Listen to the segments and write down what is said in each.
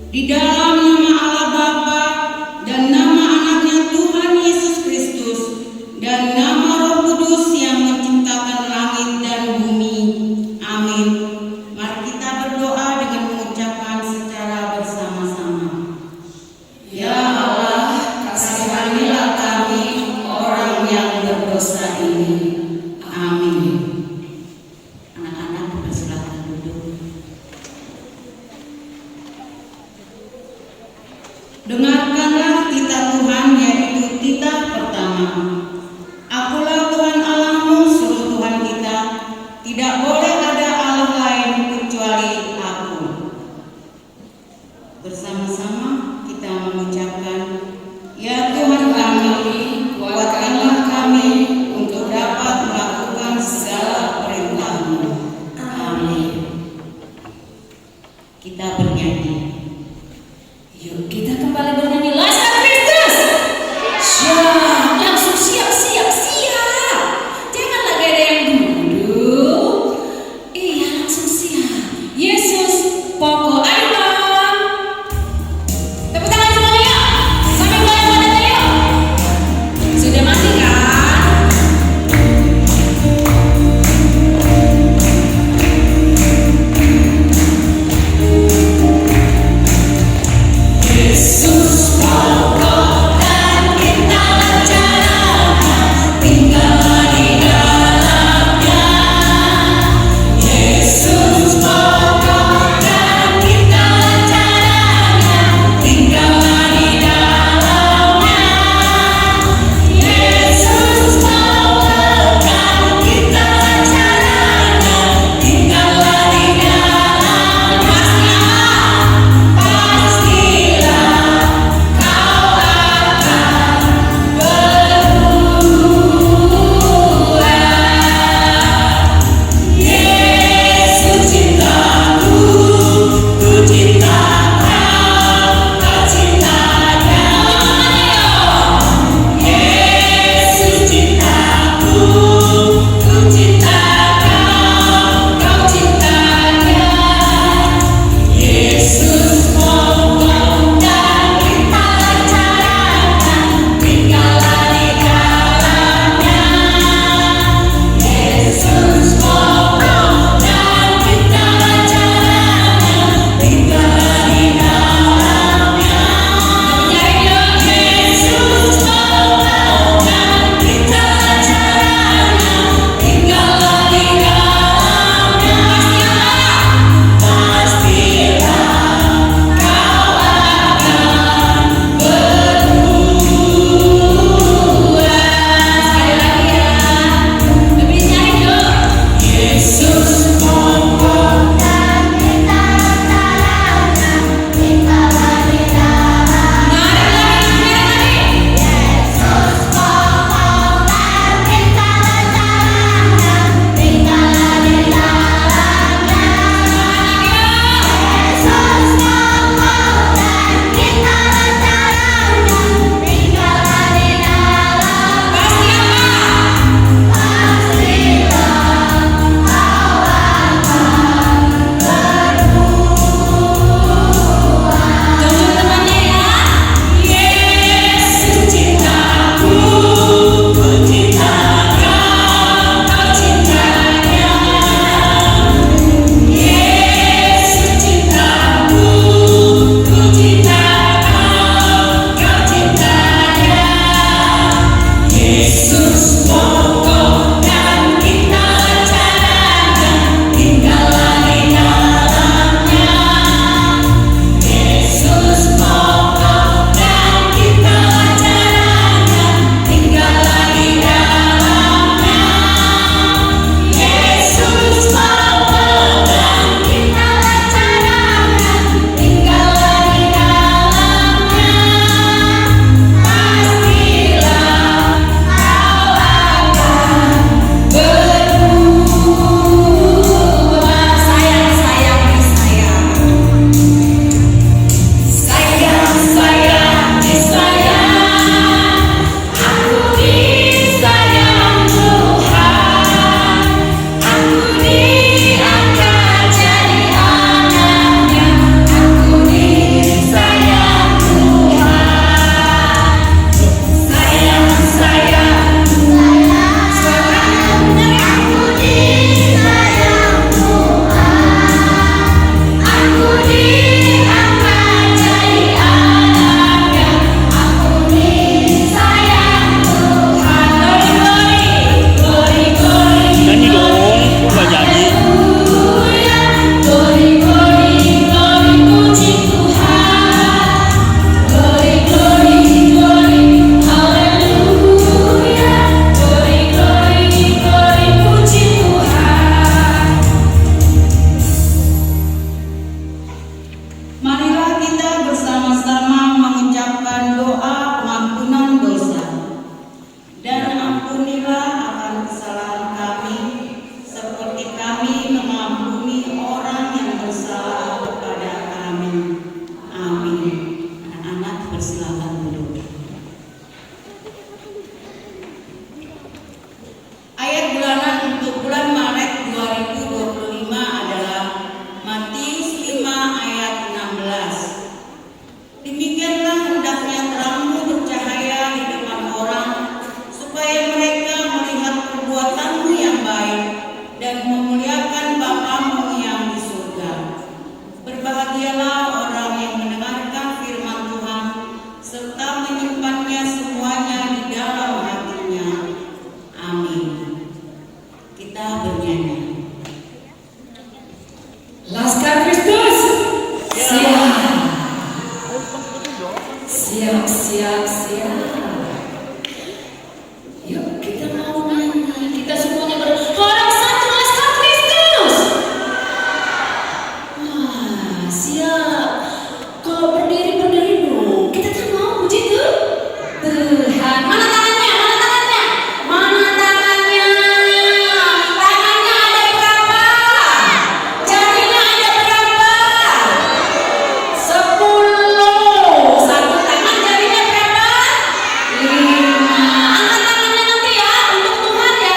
Di dalam nama Allah Bapa dan nama anaknya Tuhan Yesus Kristus dan nama Roh Kudus yang menciptakan langit dan bumi. Amin. Mari kita berdoa dengan mengucapkan secara bersama-sama. Ya Allah, kasihanilah kami orang yang berdosa ini. Amin. Anak-anak dipersilakan duduk. Dengarkanlah titah Tuhan, yaitu titah pertama. Akulah Tuhan Allahmu, suruh Tuhan kita. Tidak boleh ada Allah lain kecuali Aku. Bersama-sama kita mengucapkan, Ya Tuhan kami, kuatkanlah kami untuk dapat melakukan segala perintah-Mu. Amin. Kita bernyanyi. Yuk kita kembali bernyanyi Laskar Kristus. Siap, langsung siap. Jangan lagi ada yang duduk. Iya, langsung siap. Yesus pokok ayam. Tepuk tangan semuanya yuk. Sampai goyang badannya yuk. Sudah mati kan? Yesus kita bersama-sama mengucapkan doa pengampunan dosa. Dan ampunilah akan kesalahan kami, seperti kami mengampuni orang yang bersalah kepada kami. Amin. Anak-anak bersilakan duduk. Ayat bulanan untuk bulan Maret 2025 adalah Matius 5 ayat 16. Demikianlah hendaknya terangmu bercahaya di depan orang, supaya mereka melihat perbuatanmu yang baik dan memuliakan Bapamu yang di surga. Berbahagialah orang yang mendengarkan firman Tuhan serta menyimpannya semuanya di dalam hatinya. Amin. Kita bernyanyi. Laskar Kristus, siap. Siap, siap, siap. Yuk kita mau nyanyi. Kita semuanya berharap satu Laskar Kristus. Wah, siap. Kalau berdiri dulu. Kita kan mau puji Tuhan. Mana tangannya? Mana tangannya? Mana tangannya? Tangannya ada berapa? Jarinya ada berapa? 10. Satu tangan jarinya berapa? 5. Angkat tangannya nanti ya, untuk Tuhan ya.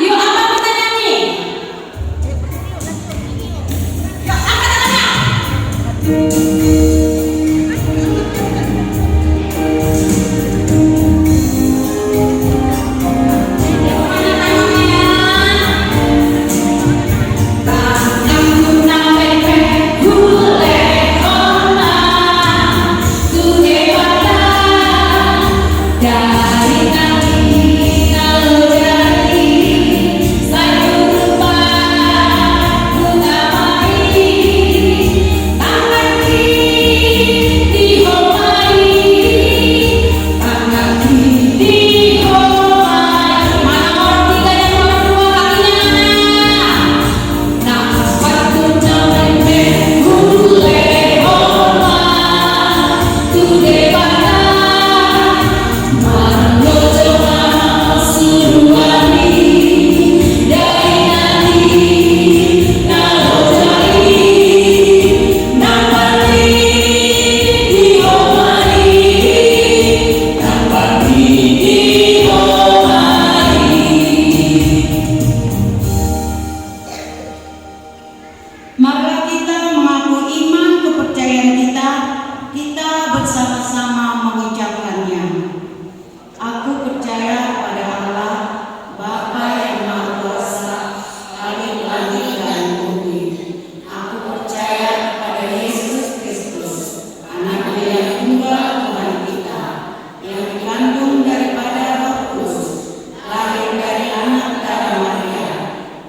Yuk, apa kita nyanyi? Yuk, angkat tangannya. Marilah kita mengaku iman kepercayaan kita bersama-sama mengucapkannya. Aku percaya pada Allah, Bapa yang Maha Kuasa, Khalik langit dan bumi. Aku percaya kepada Yesus Kristus, Anak Dia yang tunggal Tuhan kita, yang dikandung daripada Roh Kudus, lahir dari anak darah Maria,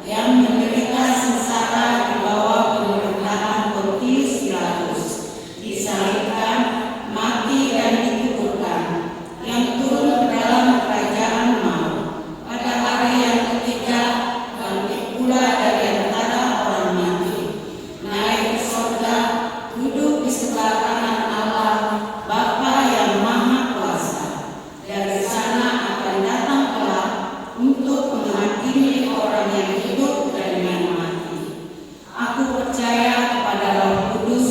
yang menderita sengsara di bawah pemerintahan Pontius Pilatus, disalibkan, mati dan dikuburkan, yang turun ke dalam kerajaan maut. Pada hari yang ketiga bangkit pula dari antara orang mati, naik ke surga, duduk di sebelah kanan Allah, Bapa yang Maha Kuasa. Dari sana akan datang kelak untuk menghakimi orang yang hidup dan yang mati. Aku percaya kepada Roh Kudus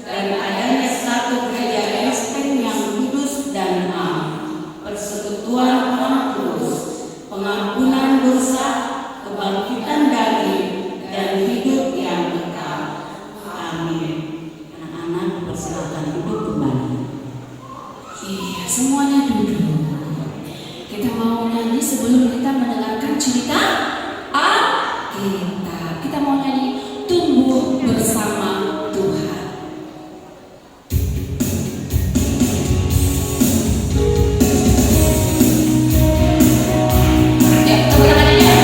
dan adanya satu gereja Kristen yang kudus dan am, persekutuan orang kudus, pengampunan dosa, kebangkitan daging, dan hidup yang kekal. Amin. Anak-anak persilakan duduk kembali. Iya, semuanya duduk. Kita mau nyanyi sebelum kita mendengarkan cerita Alkitab. Kita mau nyanyi Tumbuh Bersama Tuhan. Ya, tepuk tangannya ya.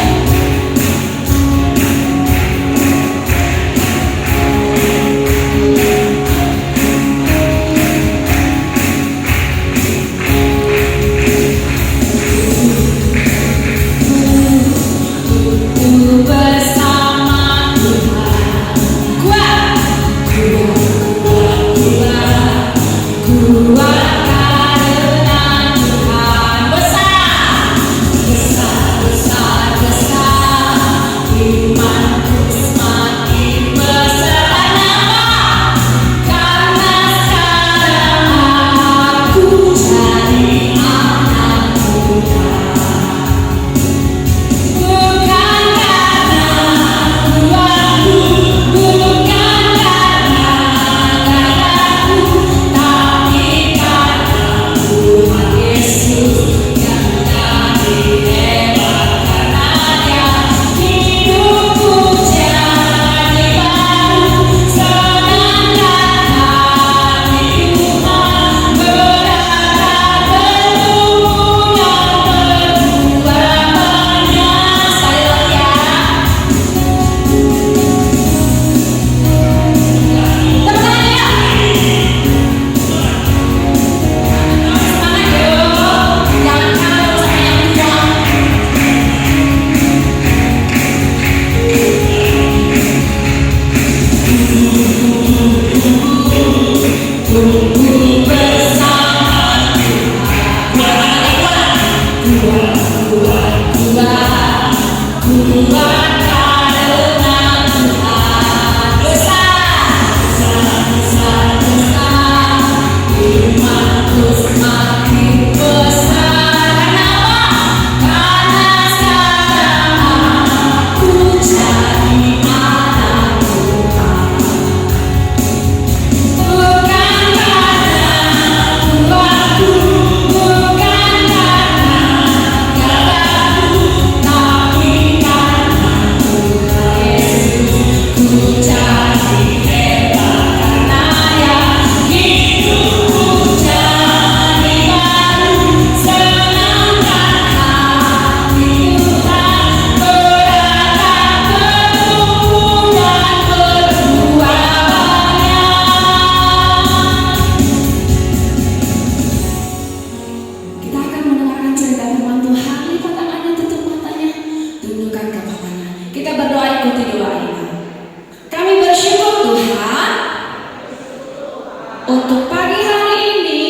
Untuk pagi hari ini,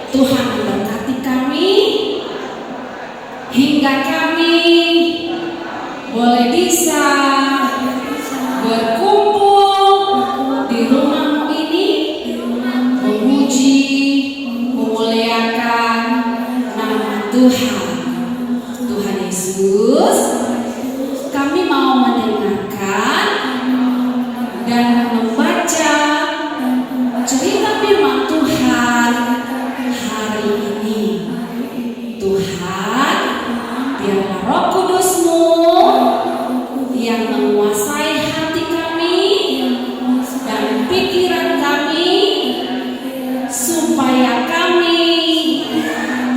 Tuhan memberkati kami hingga kami boleh bisa berkumpul di rumahmu ini, memuji, memuliakan nama Tuhan. Tuhan Yesus, kami mau mendengarkan dan membaca cerita firman Tuhan hari ini. Tuhan, biarlah Roh Kudus-Mu yang menguasai hati kami dan pikiran kami, supaya kami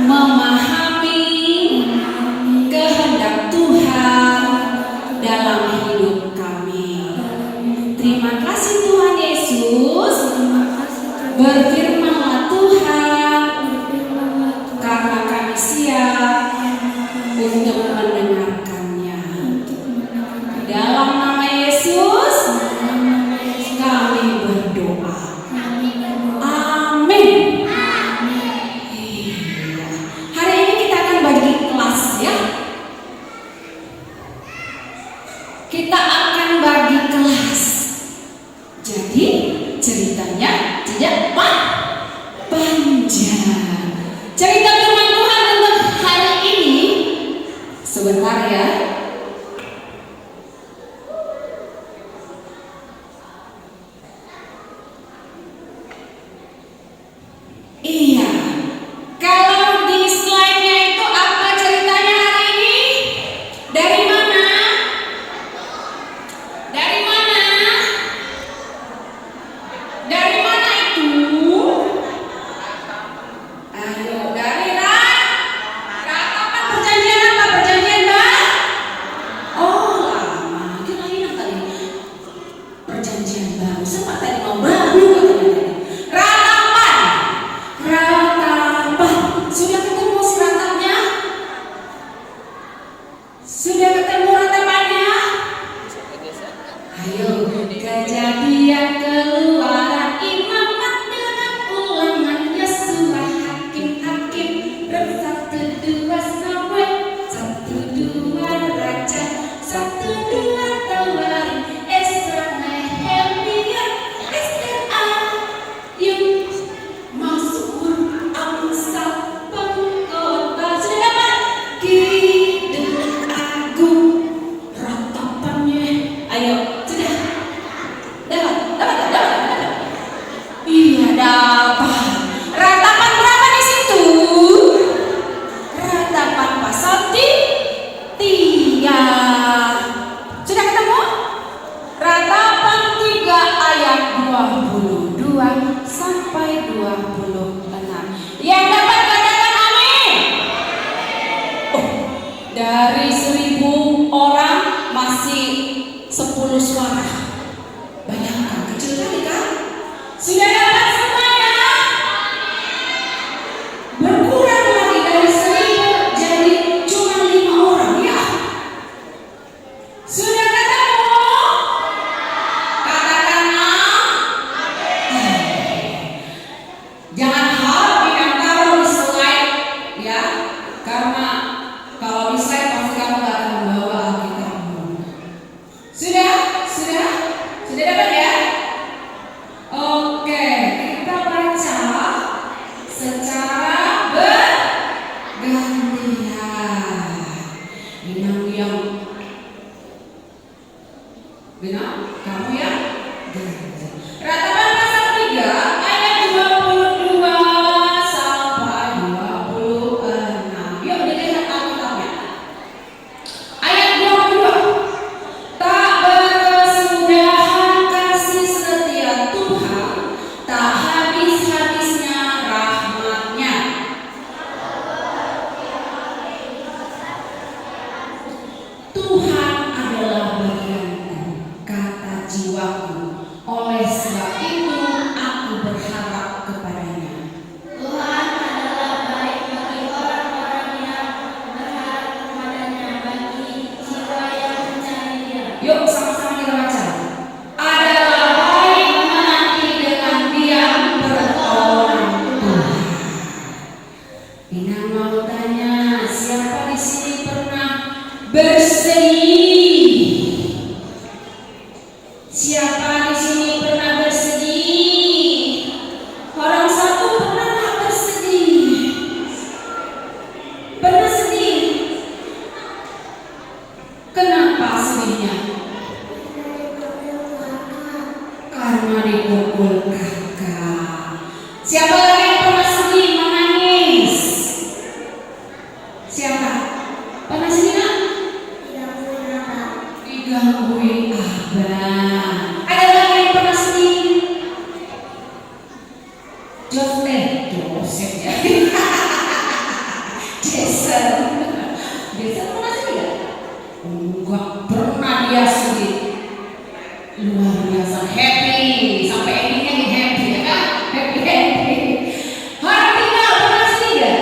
memahami kehendak Tuhan dalam hidup kami. Terima kasih Tuhan Yesus. Berfirmanlah Tuhan, karena kami siap untuk mendengarkannya. Dalam nama Yesus kami berdoa. Amin. Iya. Hari ini kita akan bagi kelas ya. Kita akan bagi kelas. Jadi ceritanya tidak panjang. Cerita firman Tuhan untuk hari ini, sebentar ya. Iya, kalau di slide-nya itu apa ceritanya hari ini? Dari mana? Dari mana? Dari mana itu? Ayo, dari ratapan perjanjian apa? Perjanjian baru? Oh, lama. Kirain apa tadi? Perjanjian baru. Sempat tadi mau baru katanya. Ratapan. Sudah ketemu si ratapnya? Sudah ketemu ratapannya? Ayo, Kejadian, Keluaran, Imamat dengan Ulangan, Yosua, Hakim, bersatu dua Samuel, 1-2 Raja, 1-2 Tawarin, Esra, Nehemia, Ester, Ayub, Mazmur, Amsal, Pengkhotbah. Sudah dapat? Kidung Agung, ratapannya. Ayo, sudah dapat. Iya, dapat. Ratapan berapa di situ? Ratapan pasal 3. Sudah ketemu? Ratapan 3 ayat 22 sampai 26. Yang dapat katakan amin. Oh, dari 1000 orang masih 10 suara. Bayangkan, kecil kali kan? Sudah dapat semuanya? Berkurang lagi dari 1000 jadi cuma 5 orang ya. Sudah ketemu? Katakan jangan harap yang taruh di slide ya, karena kalau di slide pasti kamu gak akan membawa Alkitabmu. Sudah dapat ya? Oke, kita baca secara bergantian. Genap, kamu ya? Ratapan pasal 3 ayat 22 sampai 26. Yuk dilihat Alkitabnya. Ayat 22. Tak berkesudahan kasih setia Tuhan, tak dipukul kakak. Siapa lagi yang pernah sedih menangis? Siapa? Pernah sedih nggak? Digangguin abang. Ada lagi yang pernah sedih? Joseph ya. Jason pernah sedih nggak? Enggak pernah dia sedih. Luar biasa happy sampai endingnya nih happy ya kan? Happy. Harap tinggal pernah sedih nggak?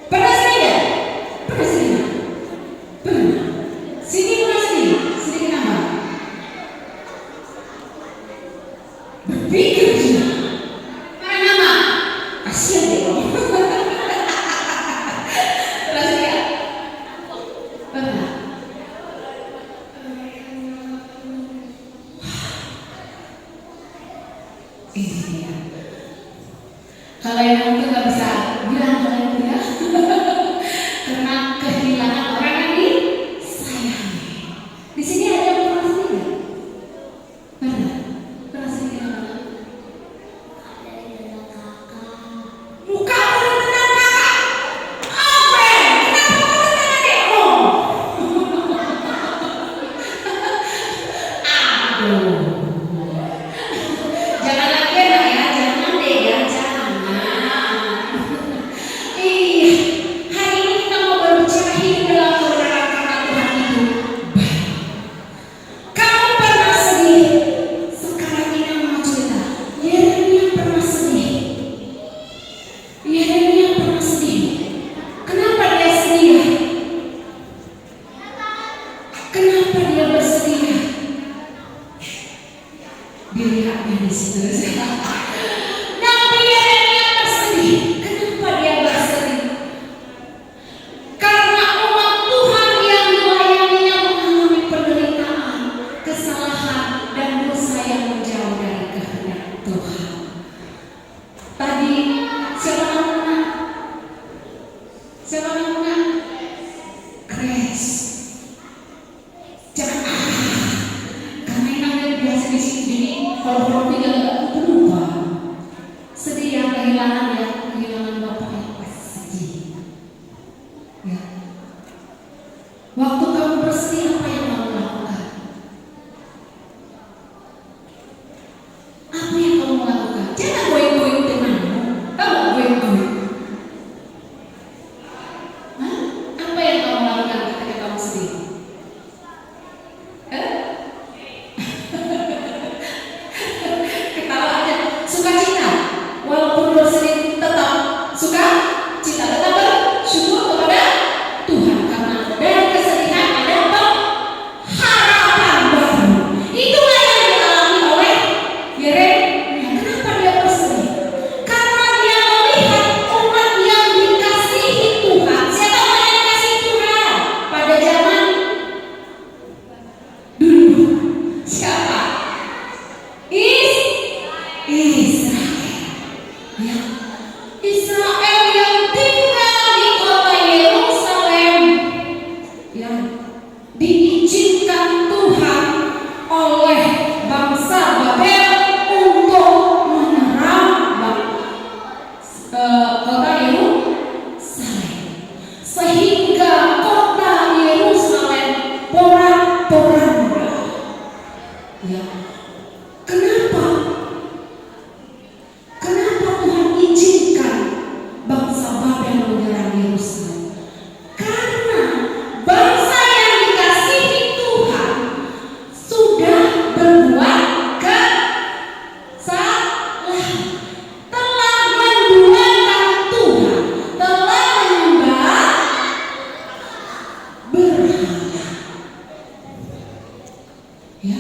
Pernah sedih nggak? Pernah sedih nggak? Pernah. Sini pernah sedih? Sedih kenapa? Berpikir juga. Mana nama? Kasian deh loh. Pernah sedih nggak? Pernah. Ini dia. Kalau yang mungkin nggak bisa bilang kalian ya, karena kehilangan orang yang disayangi. Di sini ada yang pernah sedih nggak? Pernah. Pernah sedih nggak? Muka udah tenang kakak. Apa? Kenapa kamu tenang adekmu? Aduh. Jangan lagi nak ya, jangan deh ya, jangan. Iya, hari ini kita mau berbicara hidup dalam kebenaran karena Tuhan itu baik. Kamu pernah sedih? Sekarang ini aku mau cerita. Yeremia pernah sedih. Yeremia pernah sedih. Kenapa dia sedih? Kenapa dia bersedih? Dilihatnya di situ. Nabi Yeremia bersedih. Kenapa dia bersedih? Karena umat Tuhan yang dilayaninya mengalami penderitaan, kesalahan, dan dosa yang menjauh dari kehendak Tuhan. Tadi siapa namanya? Siapa namanya? Grace. Jangan karena yang namanya biasa di sini kalau tinggal nggak lupa sedih yang kehilangan bapak yang pasti sedih ya. Waktu kamu bersedih apa yang kamu lakukan? Apa yang kamu lakukan? Jangan goyang-goyang temanmu. Tahu goyang-goyang? Apa yang kamu lakukan ketika kamu sedih? Ketawa aja, sukacita. Walaupun bersedih tetap suka cita, tetap bersyukur kepada Tuhan karena dari kesedihan ada harapan baru. Itulah yang dialami oleh Yeremia. Kenapa dia bersedih? Karena dia melihat umat yang dikasihi Tuhan. Siapa yang dikasihi Tuhan pada zaman dulu? Siapa? Israel. Ya. Israel yang tinggal di kota Yerusalem. Ya. Diizinkan Tuhan oleh bangsa Babel untuk menyerang kota Yerusalem. Sehingga kota Yerusalem porak-poranda. Ya. Kenapa? Kenapa Tuhan izinkan bangsa Babel menyerang Yerusalem? Karena bangsa yang dikasihi Tuhan sudah berbuat kesalahan, telah menduakan Tuhan, telah menyembah berhala. Ya.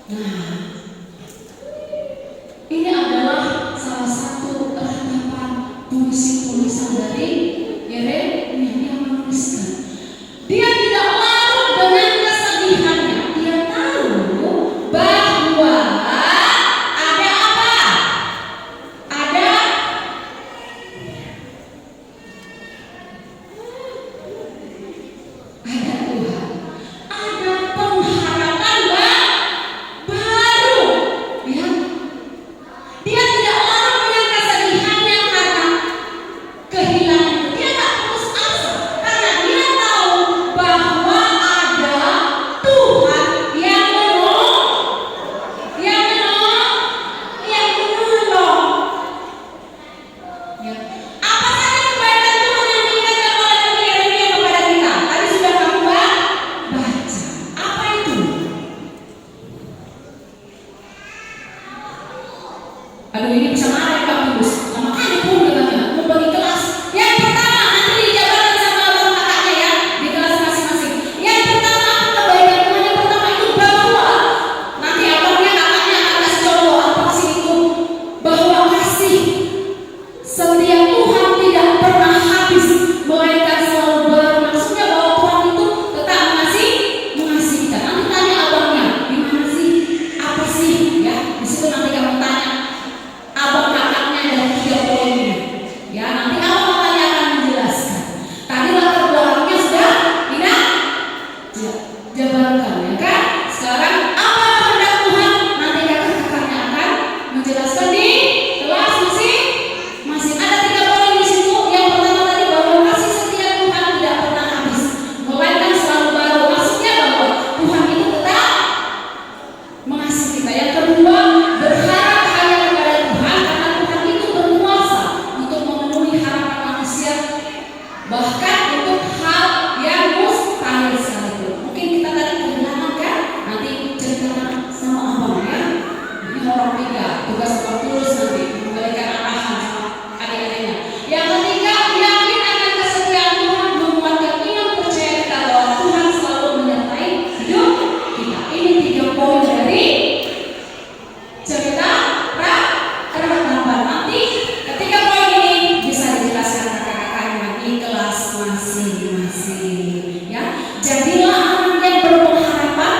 Nah, ini adalah salah satu ratapan tulisan dari Yeremia menuliskan. Dia tidak larut dengan kesedihannya. Dia tahu bahwa ada apa? Ada Tuhan. Ada pengharapan baru. Ya. Dia tidak larut dengan kesedihannya karena kehilangan. Dia tak putus asa karena dia tahu bahwa ada Tuhan yang menolong. Ya. Apa saja kebaikan Tuhan yang diingatkan oleh Nabi Yeremia kepada kita? Tadi sudah kamu baca. Apa itu? Aduh, ini bisa marah Pak Tulus. Sama kali pun katanya mau bagi kelas. Yang pertama nanti dijabarkan sama abang kakaknya ya di kelas masing-masing. Yang pertama kebaikan Tuhan yang pertama itu bahwa nanti abangnya kakaknya akan kasih contoh apa sih itu, bahwa kasih setia Tuhan tidak pernah habis, melainkan selalu baru. Maksudnya bahwa Tuhan itu tetap mengasihi kita. Nanti tanya abangnya, gimana sih? Apa sih? Ya, di situ nanti kamu tanya abang kakaknya dari 3 poin ini. Ya, nanti abang kakaknya akan menjelaskan. Tadi latar belakangnya sudah tidak jabarkan, ya kan? Sekarang apa kehendak Tuhan? Nanti kakak-kakaknya akan menjelaskan di kelas masing-masing. Ada 3 poin di situ. Yang pertama tadi bahwa kasih setia Tuhan tidak pernah habis, melainkan selalu baru. Maksudnya bahwa Tuhan itu tetap mengasihi kita. Yang kedua, berharap hanya kepada Tuhan karena Tuhan itu berkuasa untuk memenuhi harapan manusia, bahkan untuk hal yang mustahil sekalipun. Mungkin kita tadi kehilangan kan? Nanti ceritakan sama abang ya. Ini orang 3, tugas Pak Tulus nanti memberikan arahan sama adik-adiknya. Yang ketiga, yakin akan kesetiaan Tuhan, menguatkan iman percaya kita bahwa Tuhan selalu menyertai hidup kita. Ini 3 poin dari cerita ratapan. Nanti ketiga poin ini bisa dijelaskan kakak-kakaknya di kelas masing-masing. Ya, jadilah orang yang berpengharapan,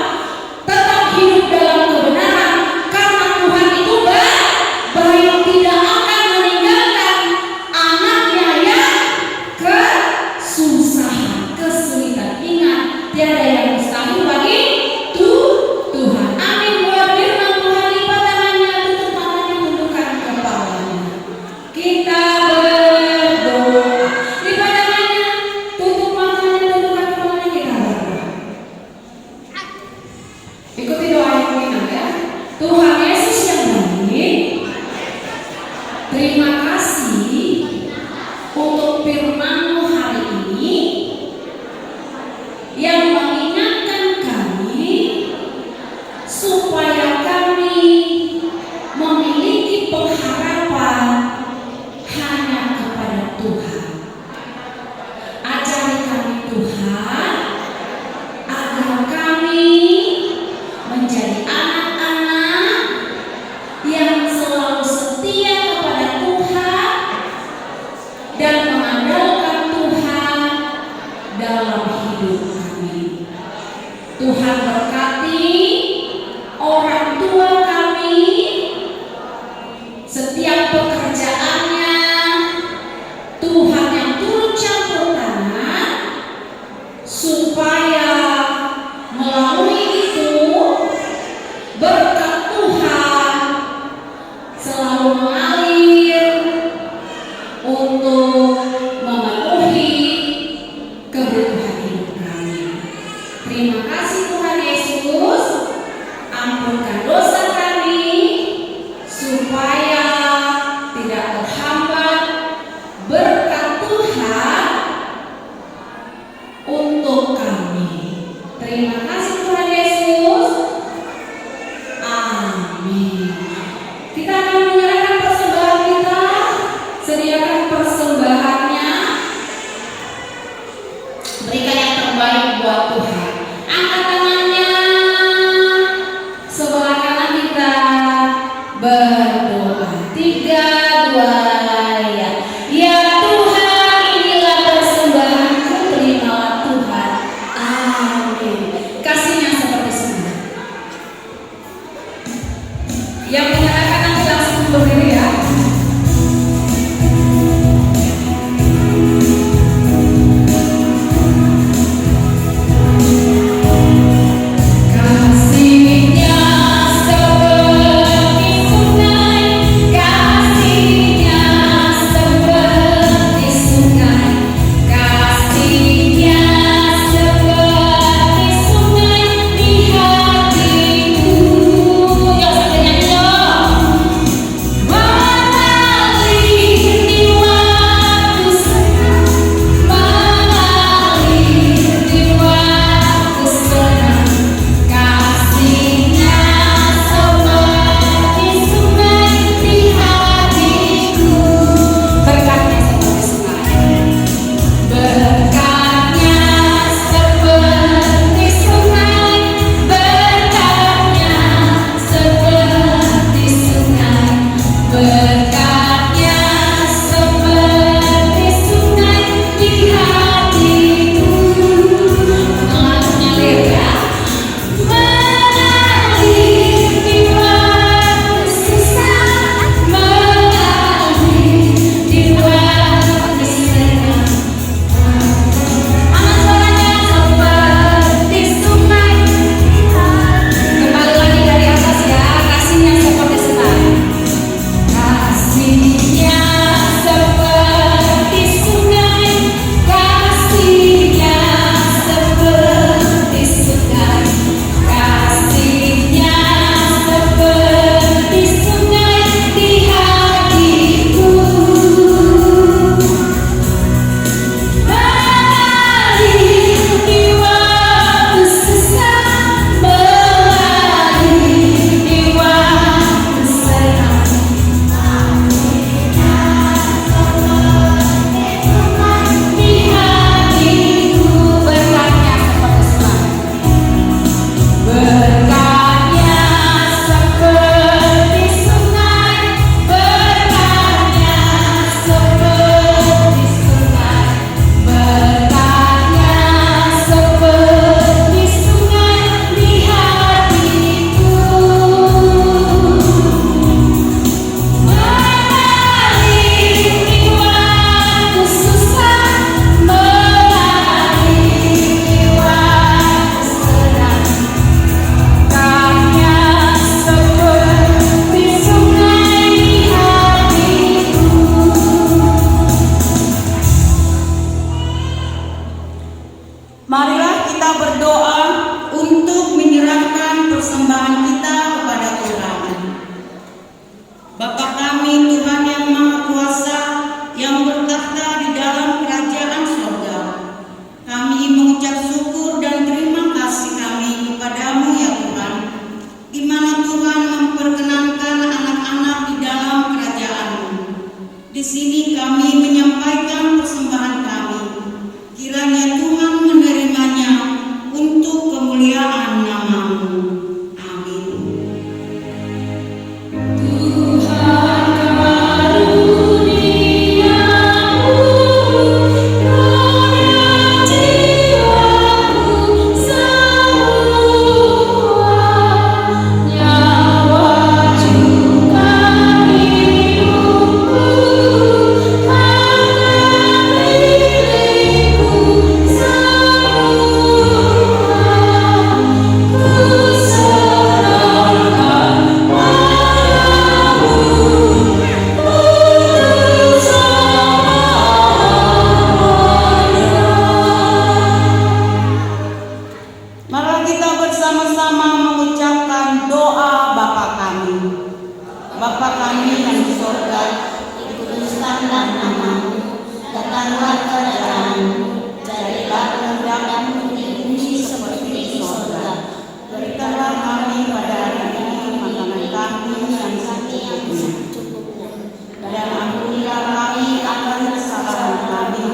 tetap hidup dalam kebenaran, karena Tuhan itu baik, tidak akan meninggalkan anaknya yang kesusahan, kesulitan. Ingat, tiada yang mustahil bagi Tuhan. Amin. Buat firman Tuhan, lipat tangannya, tutup matanya, tundukkan kepalanya. Kita berdoa. Lipat tangannya, tutup matanya, tundukkan kepalanya, kita berdoa. Ikuti doa yang kita ya. Tuhan Yesus yang baik, terima kasih untuk firman-Mu hari ini yang mengingatkan kami supaya kami memiliki pengharapan hanya kepada Tuhan. Ajari kami Tuhan, agar kami menjadi anak-anak yang selalu setia kepada Tuhan dan mengandalkan Tuhan dalam hidup kami. Tuhan berkati orang tua kami, setiap pekerjaannya. Tuhan yang turut campur tangan, supaya melalui itu berkat Tuhan selalu mengalir untuk memenuhi kebutuhan hidup kami. Terima kasih Tuhan Yesus, ampunkan dosa kami supaya tidak terhambat berkat Tuhan untuk kami. Terima kasih Tuhan Yesus. Amin. Kita akan menyerahkan persembahan kita. Sediakan persembahannya. Berikan yang terbaik buat Tuhan. Angkat tangannya sebelah kita berdoa untuk menyerahkan persembahan kita kepada Tuhan. Bapa kami Tuhan yang Maha Kuasa, yang bertakhta di dalam kerajaan surga, kami mengucap syukur dan terima kasih kami kepadamu ya Tuhan, di mana Tuhan memperkenankan anak-anak di dalam kerajaan-Mu. Di sini kami menyampaikan persembahan kami. Kiranya Tuhan menerimanya untuk kemuliaan nama-Mu. Amin. Mari kita bersama-sama mengucapkan doa Bapa kami. Bapa kami yang di surga, dikuduskanlah nama-Mu, datanglah kerajaan-Mu, jadilah kehendakmu di bumi seperti di surga. Berikanlah kami pada hari ini makanan kami yang secukupnya, dan ampunilah kami akan kesalahan kami,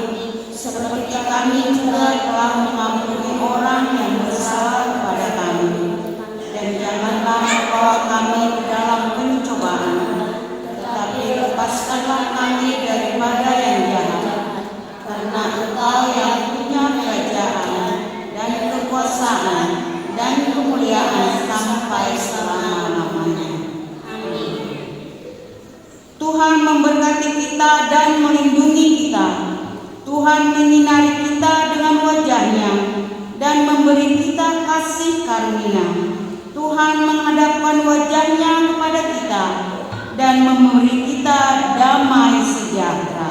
seperti kami juga telah mengampuni orang yang bersalah kepada kami. Dan janganlah membawa kami ke dalam pencobaan, tetapi lepaskanlah kami daripada yang jahat. Karena Engkau yang punya kerajaan dan kekuasaan dan kemuliaan sampai selama-lamanya. Amin. Tuhan memberkati kita dan melindungi kita. Tuhan menyinari kita dengan wajah-Nya dan memberi kita kasih karunia. Tuhan menghadapkan wajah-Nya kepada kita dan memberi kita damai sejahtera.